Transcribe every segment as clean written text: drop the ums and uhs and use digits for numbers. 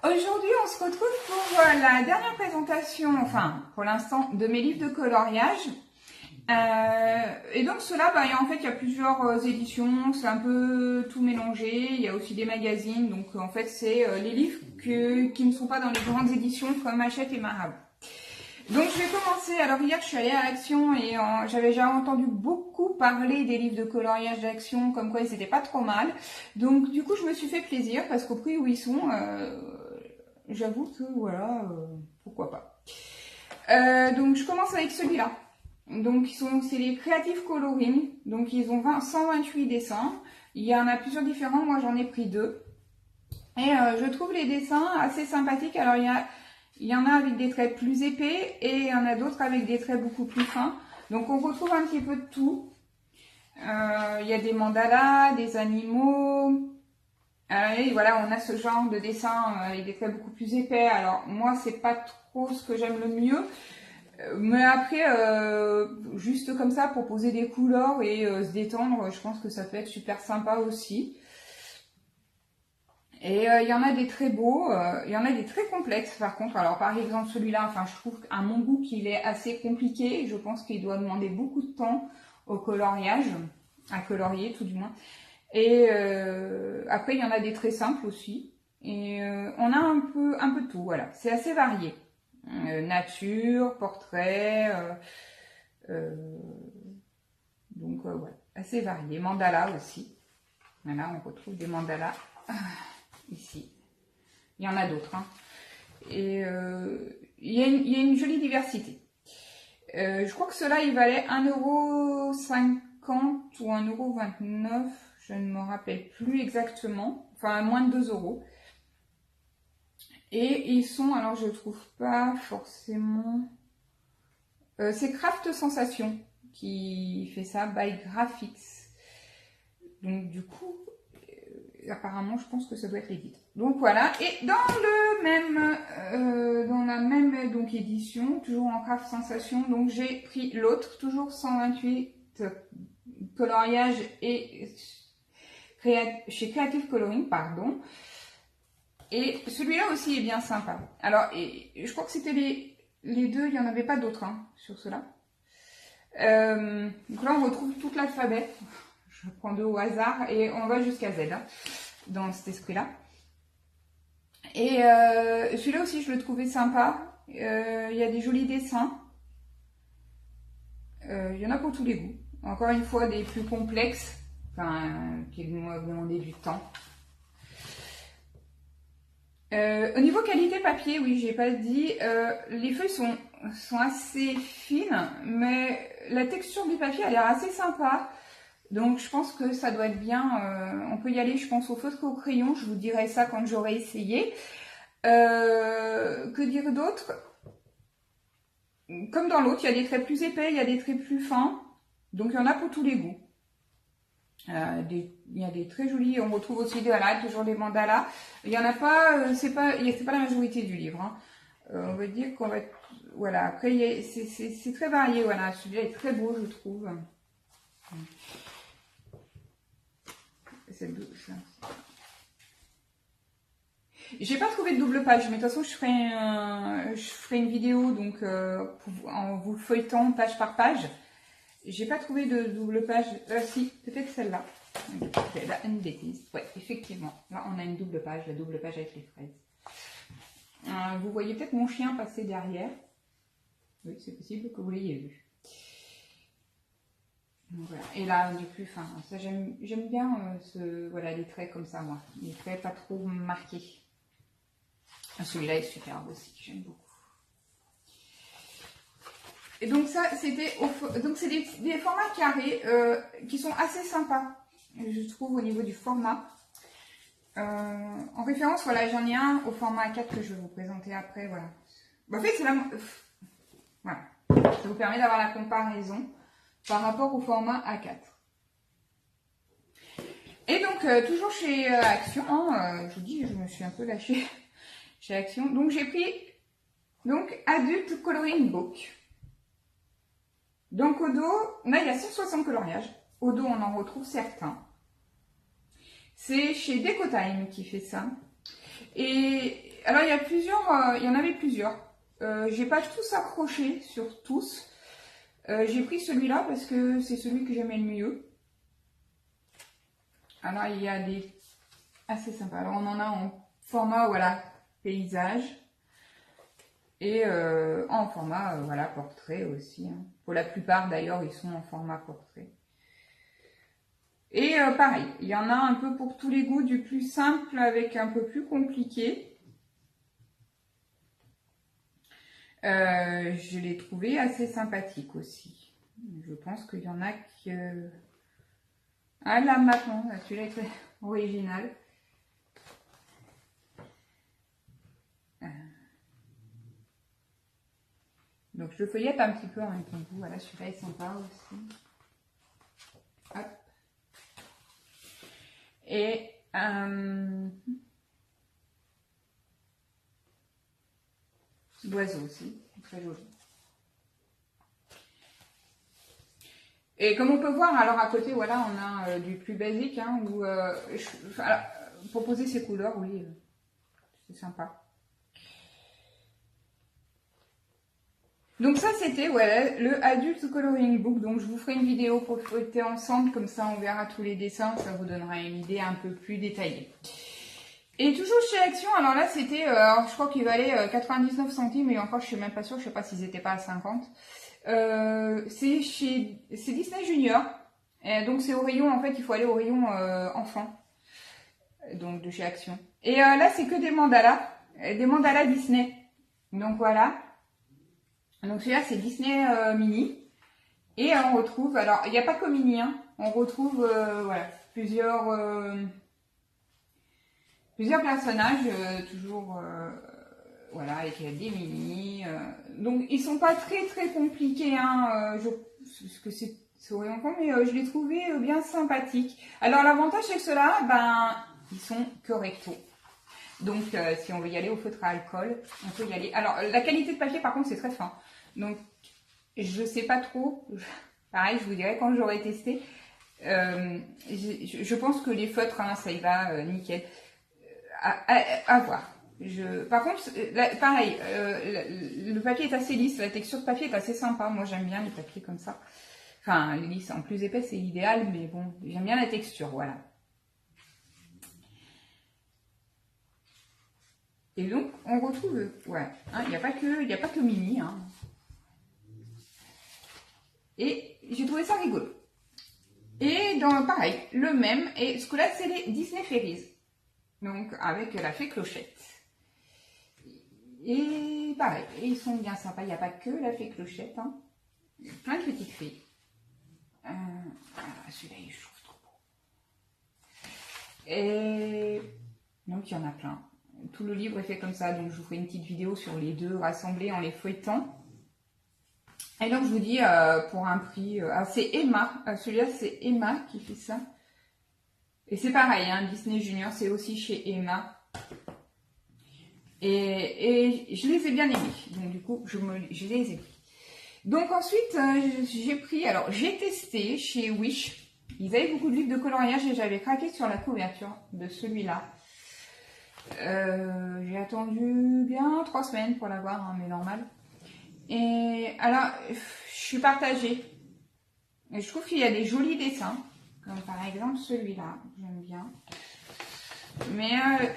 Aujourd'hui, on se retrouve pour la dernière présentation, enfin pour l'instant, de mes livres de coloriage. Et donc cela, en fait, il y a plusieurs éditions, c'est un peu tout mélangé. Il y a aussi des magazines, donc en fait, c'est les livres qui ne sont pas dans les grandes éditions comme Hachette et Marabout. Donc je vais commencer. Alors hier, je suis allée à Action et j'avais déjà entendu beaucoup parler des livres de coloriage d'Action, comme quoi ils n'étaient pas trop mal. Donc du coup, je me suis fait plaisir parce qu'au prix où ils sont, j'avoue que voilà, pourquoi pas. Donc je commence avec celui-là. Donc c'est les Creative Coloring. Donc ils ont 128 dessins. Il y en a plusieurs différents. Moi j'en ai pris 2. Et je trouve les dessins assez sympathiques. Alors il y en a avec des traits plus épais et il y en a d'autres avec des traits beaucoup plus fins. Donc on retrouve un petit peu de tout. Il y a des mandalas, des animaux. Et voilà, on a ce genre de dessin avec des traits beaucoup plus épais. Alors moi, c'est pas trop ce que j'aime le mieux. Mais après, juste comme ça, pour poser des couleurs et se détendre, je pense que ça peut être super sympa aussi. Et il y en a des très beaux, il y en a des très complexes par contre. Alors par exemple celui-là, enfin je trouve qu'à mon goût qu'il est assez compliqué. Je pense qu'il doit demander beaucoup de temps au coloriage, à colorier tout du moins. Et après il y en a des très simples aussi. Et on a un peu de tout, voilà. C'est assez varié. Nature, portrait, donc voilà, assez varié. Mandala aussi. Voilà, on retrouve des mandalas. Ici. Il y en a d'autres. Hein. Et il y a une jolie diversité. Je crois que cela, il valait 1,50 € ou 1,29 €. Je ne me rappelle plus exactement. Enfin, moins de 2 €. Et ils sont, alors je ne trouve pas forcément... c'est Craft Sensation qui fait ça, by Graphics. Donc du coup... apparemment, je pense que ça doit être l'édite. Donc voilà. Et dans la même donc édition, toujours en Craft Sensation, donc j'ai pris l'autre, toujours 128 coloriage et chez Creative Coloring, pardon. Et celui-là aussi est bien sympa. Alors, je crois que c'était les deux, il n'y en avait pas d'autres sur cela. Donc là, on retrouve tout l'alphabet. Je prends 2 au hasard et on va jusqu'à Z dans cet esprit-là. Et celui-là aussi, je le trouvais sympa. Il y a des jolis dessins. Il y en a pour tous les goûts. Encore une fois, des plus complexes, qui vont demander du temps. Au niveau qualité papier, oui, j'ai pas dit, les feuilles sont assez fines, mais la texture du papier a l'air assez sympa. Donc je pense que ça doit être bien, on peut y aller je pense au feutre au crayon, je vous dirai ça quand j'aurai essayé. Que dire d'autre? Comme dans l'autre, il y a des traits plus épais, il y a des traits plus fins, donc il y en a pour tous les goûts. Il y a des très jolis, on retrouve aussi toujours des mandalas. Il y en a pas, c'est pas la majorité du livre. On va dire qu'on va, voilà, après c'est très varié, voilà, celui-là est très beau je trouve. J'ai pas trouvé de double page, mais de toute façon je ferai une vidéo donc en vous feuilletant page par page. J'ai pas trouvé de double page. Si, peut-être celle-là. Là, une bêtise. Ouais, effectivement. Là, on a une double page, la double page avec les fraises. Vous voyez peut-être mon chien passer derrière. Oui, c'est possible que vous l'ayez vu. Donc, voilà. Et là, du plus, ça j'aime bien voilà, les traits comme ça, moi. Les traits pas trop marqués. Celui-là est superbe aussi, j'aime beaucoup. Et donc ça, donc c'est des formats carrés qui sont assez sympas, je trouve, au niveau du format. En référence, voilà, j'en ai un au format A4 que je vais vous présenter après, voilà. En fait, voilà. Ça vous permet d'avoir la comparaison par rapport au format A4. Et donc, toujours chez Action, je vous dis, je me suis un peu lâchée chez Action. Donc, j'ai pris Adult Coloring Book. Donc, au dos, là, il y a 160 coloriages. Au dos, on en retrouve certains. C'est chez Decotime qui fait ça. Et alors il y a plusieurs, il y en avait plusieurs. J'ai pas tous accroché sur tous. J'ai pris celui-là parce que c'est celui que j'aimais le mieux. Alors il y a des assez sympas. Alors on en a en format voilà paysage et en format voilà portrait aussi. Hein. Pour la plupart d'ailleurs ils sont en format portrait. Et pareil, il y en a un peu pour tous les goûts, du plus simple avec un peu plus compliqué. Je l'ai trouvé assez sympathique aussi. Je pense qu'il y en a qui... Ah là maintenant, celui-là est original. Donc je le feuillette un petit peu en même temps que vous. Voilà, celui-là est sympa aussi. Hop. Et l'oiseau aussi, très joli. Et comme on peut voir, alors à côté, voilà, on a du plus basique, hein, où alors, pour poser ces couleurs, oui, c'est sympa. Donc ça, c'était ouais, le Adult Coloring Book. Donc je vous ferai une vidéo pour feuilleter ensemble, comme ça on verra tous les dessins, ça vous donnera une idée un peu plus détaillée. Et toujours chez Action, alors là c'était, je crois qu'il valait 99 centimes, et encore je suis même pas sûre, je sais pas s'ils étaient pas à 50. C'est Disney Junior, et donc c'est au rayon, en fait il faut aller au rayon enfant, donc de chez Action. Et là c'est que des mandalas Disney. Donc voilà. Donc celui-là c'est Disney Mini. Et on retrouve, alors il n'y a pas que Mini, hein, on retrouve voilà, plusieurs personnages, toujours voilà, avec des mini. Donc ils sont pas très compliqués, hein, parce que c'est orientant, mais je les trouvais bien sympathiques. Alors l'avantage c'est que ceux-là, ben, ils sont que recto. Donc si on veut y aller au feutre à alcool, on peut y aller. Alors la qualité de papier par contre c'est très fin. Donc je sais pas trop, pareil je vous dirai quand j'aurai testé. Je pense que les feutres, hein, ça y va nickel. À voir. Par contre, là, pareil, le papier est assez lisse, la texture de papier est assez sympa. Moi, j'aime bien les papiers comme ça. Enfin, les lisses en plus épais, c'est idéal, mais bon, j'aime bien la texture, voilà. Et donc, on retrouve, ouais, hein, il n'y a pas que Mini, hein. Et j'ai trouvé ça rigolo. Et dans, pareil, le même, et ce que là, c'est les Disney Fairies. Donc, avec la fée Clochette. Et pareil, ils sont bien sympas. Il n'y a pas que la fée Clochette. Hein. Il y a plein de petites fées. Celui-là, il je trouve trop beau. Et donc, il y en a plein. Tout le livre est fait comme ça. Donc, je vous ferai une petite vidéo sur les deux rassemblés en les feuilletant. Et donc, je vous dis, pour un prix... c'est Emma. Celui-là, c'est Emma qui fait ça. Et c'est pareil, hein, Disney Junior, c'est aussi chez Emma. Et je les ai bien aimés. Donc du coup, je les ai pris. Donc ensuite, j'ai testé chez Wish. Ils avaient beaucoup de livres de coloriage et j'avais craqué sur la couverture de celui-là. J'ai attendu bien 3 semaines pour l'avoir, hein, mais normal. Et alors, je suis partagée. Et je trouve qu'il y a des jolis dessins. Comme par exemple celui-là, j'aime bien. Mais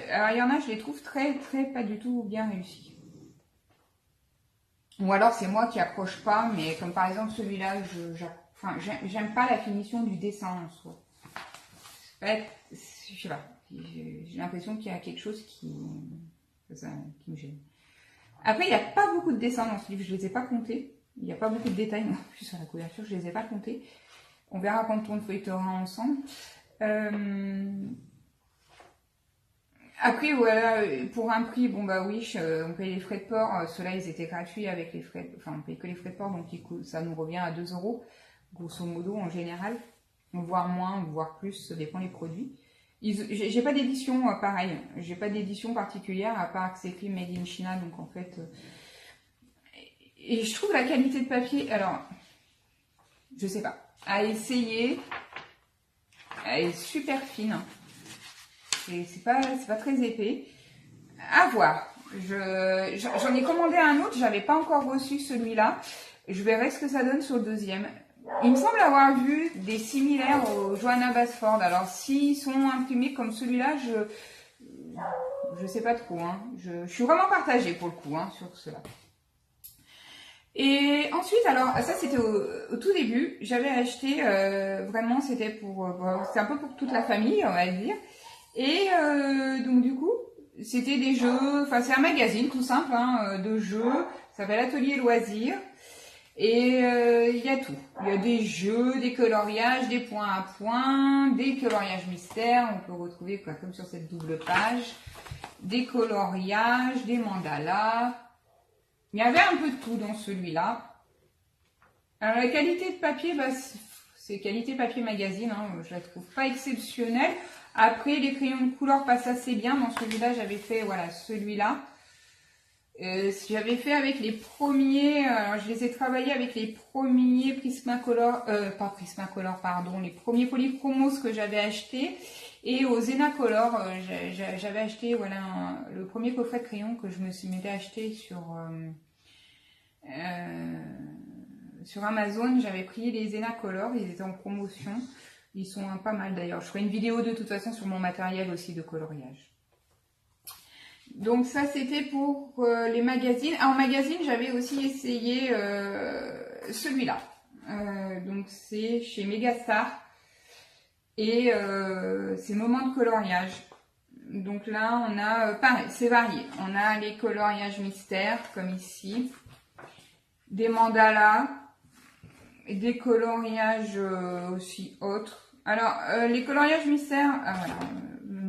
alors, il y en a, je les trouve très pas du tout bien réussis. Ou alors c'est moi qui accroche pas, mais comme par exemple celui-là, j'aime pas la finition du dessin en soi. Je sais pas, j'ai l'impression qu'il y a quelque chose qui me gêne. Après, il n'y a pas beaucoup de dessins dans ce livre, je les ai pas comptés. Il n'y a pas beaucoup de détails non plus sur la couverture, je les ai pas comptés. On verra quand on le feuilletera ensemble. Après, voilà, pour un prix, bon bah oui, on paye les frais de port. Ceux-là, ils étaient gratuits avec les frais, enfin, on paye que les frais de port, donc ça nous revient à 2 €, grosso modo, en général. Voire moins, voire plus, ça dépend des produits. J'ai pas d'édition, pareil. J'ai pas d'édition particulière, à part que c'est écrit Made in China, donc en fait... et je trouve la qualité de papier, alors, je sais pas. À essayer, elle est super fine. C'est pas très épais. À voir. J'en ai commandé un autre, j'avais pas encore reçu celui-là. Je verrai ce que ça donne sur le deuxième. Il me semble avoir vu des similaires au Johanna Basford. Alors s'ils sont imprimés comme celui-là, je sais pas trop. Hein. Je suis vraiment partagée pour le coup hein, sur cela. Et ensuite, alors ça c'était au tout début, j'avais acheté vraiment c'était c'était un peu pour toute la famille on va dire. Et donc du coup c'était des jeux, enfin c'est un magazine tout simple hein, de jeux, ça s'appelle Atelier Loisirs. Et il y a tout. Il y a des jeux, des coloriages, des points à points, des coloriages mystères. On peut retrouver quoi, comme sur cette double page, des coloriages, des mandalas. Il y avait un peu de tout dans celui-là. Alors la qualité de papier, bah, c'est qualité papier magazine. Hein, je la trouve pas exceptionnelle. Après, les crayons de couleur passent assez bien. Dans celui-là, j'avais fait voilà celui-là. J'avais fait avec les premiers, alors je les ai travaillés avec les premiers Prismacolor, pas Prismacolor, pardon, les premiers Polychromos que j'avais achetés. Et au Zenacolor, j'avais acheté voilà le premier coffret de crayon que je me suis mis à acheter sur Amazon. J'avais pris les Zenacolor, ils étaient en promotion. Ils sont pas mal d'ailleurs. Je ferai une vidéo de toute façon sur mon matériel aussi de coloriage. Donc ça c'était pour les magazines. Ah, en magazine j'avais aussi essayé celui-là. Donc c'est chez Megastar. Et c'est Moment de coloriage. Donc là on a, pareil, c'est varié. On a les coloriages mystères comme ici. Des mandalas. Et des coloriages aussi autres. Alors les coloriages mystères, voilà.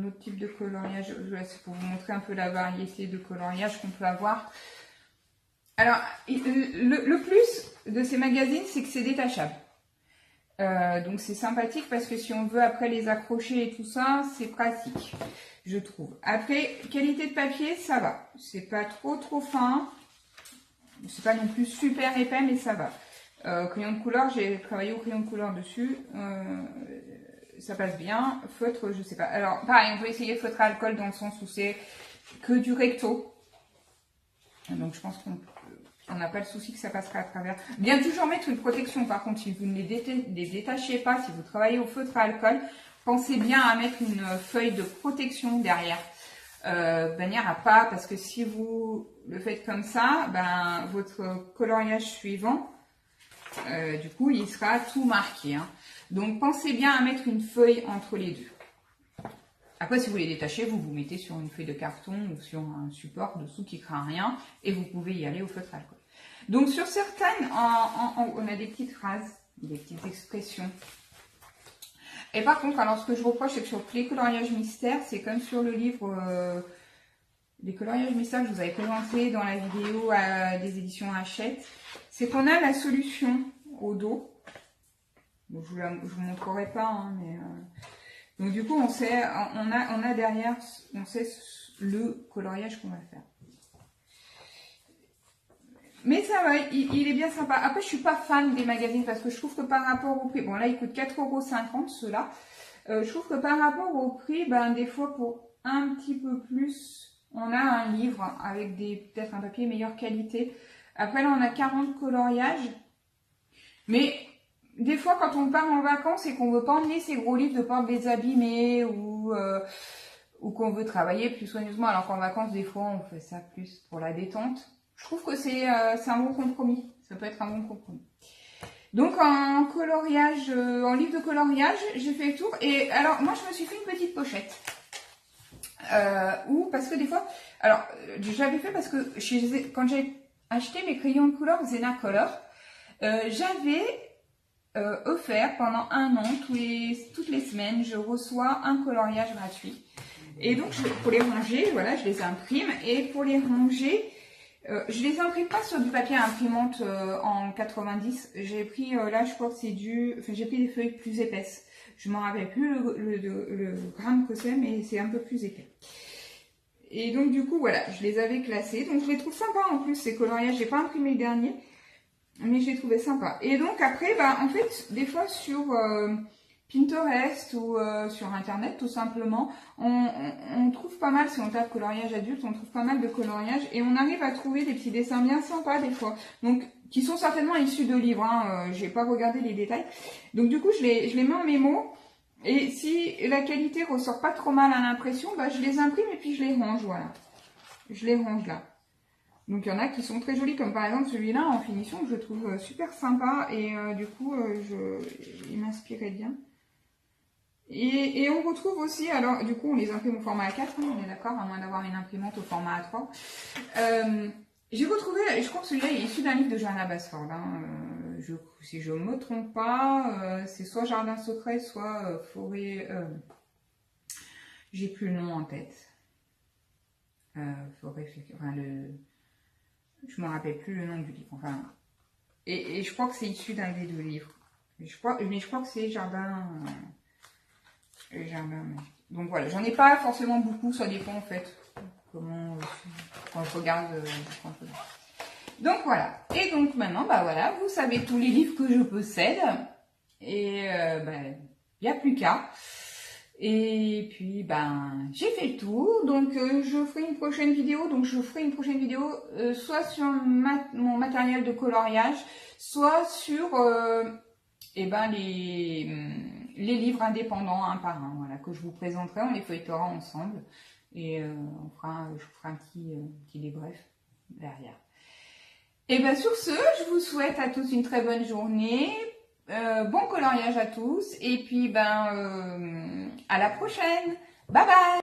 Autre type de coloriage, pour vous montrer un peu la variété de coloriage qu'on peut avoir. Alors, le plus de ces magazines, c'est que c'est détachable. Donc c'est sympathique parce que si on veut après les accrocher et tout ça, c'est pratique, je trouve. Après, qualité de papier, ça va. C'est pas trop fin. C'est pas non plus super épais, mais ça va. Crayon de couleur, j'ai travaillé au crayon de couleur dessus. Ça passe bien. Feutre, je sais pas. Alors, pareil, on peut essayer feutre à alcool dans le sens où c'est que du recto. Donc, je pense qu'on n'a pas le souci que ça passera à travers. Bien toujours mettre une protection. Par contre, si vous ne les détachez pas, si vous travaillez au feutre à alcool, pensez bien à mettre une feuille de protection derrière. De manière à pas, parce que si vous le faites comme ça, ben, votre coloriage suivant, du coup, il sera tout marqué. Hein. Donc, pensez bien à mettre une feuille entre les deux. Après, si vous les détachez, vous vous mettez sur une feuille de carton ou sur un support dessous qui ne craint rien et vous pouvez y aller au feutre à alcool. Donc, sur certaines, on a des petites phrases, des petites expressions. Et par contre, alors ce que je reproche, c'est que sur les coloriages mystères, c'est comme sur le livre des coloriages mystères que je vous avais présenté dans la vidéo des éditions Hachette, c'est qu'on a la solution au dos. Bon, je vous montrerai pas, hein, mais donc du coup on sait, on a derrière, on sait le coloriage qu'on va faire. Mais ça va, il est bien sympa. Après je suis pas fan des magazines parce que je trouve que par rapport au prix, bon là il coûte 4,50 € ceux-là. Je trouve que par rapport au prix, ben des fois pour un petit peu plus, on a un livre avec peut-être un papier meilleure qualité. Après là on a 40 coloriages, mais des fois, quand on part en vacances et qu'on veut pas emmener ces gros livres de peur de les abîmer ou qu'on veut travailler plus soigneusement, alors qu'en vacances, des fois, on fait ça plus pour la détente. Je trouve que c'est un bon compromis. Ça peut être un bon compromis. Donc, en coloriage, en livre de coloriage, j'ai fait le tour. Et alors, moi, je me suis fait une petite pochette. Parce que des fois, alors, j'avais fait parce que quand j'ai acheté mes crayons de couleur Zenacolor, j'avais offert pendant 1 an, toutes les semaines, je reçois un coloriage gratuit. Et donc, pour les ranger, voilà, je les imprime. Et pour les ranger, je les imprime pas sur du papier à imprimante en 90. J'ai pris, là, je crois que c'est j'ai pris des feuilles plus épaisses. Je m'en rappelle plus le gramme que c'est, mais c'est un peu plus épais. Et donc, du coup, voilà, je les avais classés. Donc, je les trouve sympas en plus, ces coloriages. J'ai pas imprimé le dernier. Mais je l'ai trouvé sympa. Et donc après, bah, en fait, des fois sur Pinterest ou sur internet tout simplement, on trouve pas mal, si on tape coloriage adulte, on trouve pas mal de coloriage et on arrive à trouver des petits dessins bien sympas des fois. Donc qui sont certainement issus de livres, hein, j'ai pas regardé les détails. Donc du coup je les mets en mémo. Et si la qualité ressort pas trop mal à l'impression, bah, je les imprime et puis je les range, voilà. Je les range là. Donc il y en a qui sont très jolis, comme par exemple celui-là en finition que je trouve super sympa et du coup il m'inspirait bien. Et on retrouve aussi, alors du coup on les imprime au format A4, hein, on est d'accord, à moins d'avoir une imprimante au format A3. J'ai retrouvé, je crois que celui-là est issu d'un livre de Johanna Basford, hein, si je me trompe pas, c'est soit Jardin secret, soit Forêt, j'ai plus le nom en tête. Forêt, enfin je me rappelle plus le nom du livre, enfin, et je crois que c'est issu d'un des deux livres. Mais je crois que c'est Jardin... Donc voilà, j'en ai pas forcément beaucoup, ça dépend en fait comment quand je regarde. Donc voilà, et donc maintenant, bah voilà, vous savez tous les livres que je possède et il n'y a plus qu'à. Et puis ben j'ai fait le tour, donc je ferai une prochaine vidéo. Donc je ferai une prochaine vidéo soit sur mon matériel de coloriage, soit sur les livres indépendants un par un, voilà, que je vous présenterai, on les feuilletera ensemble et je vous ferai un petit débrief derrière. Et bien sur ce, je vous souhaite à tous une très bonne journée, bon coloriage à tous et puis à la prochaine, bye bye.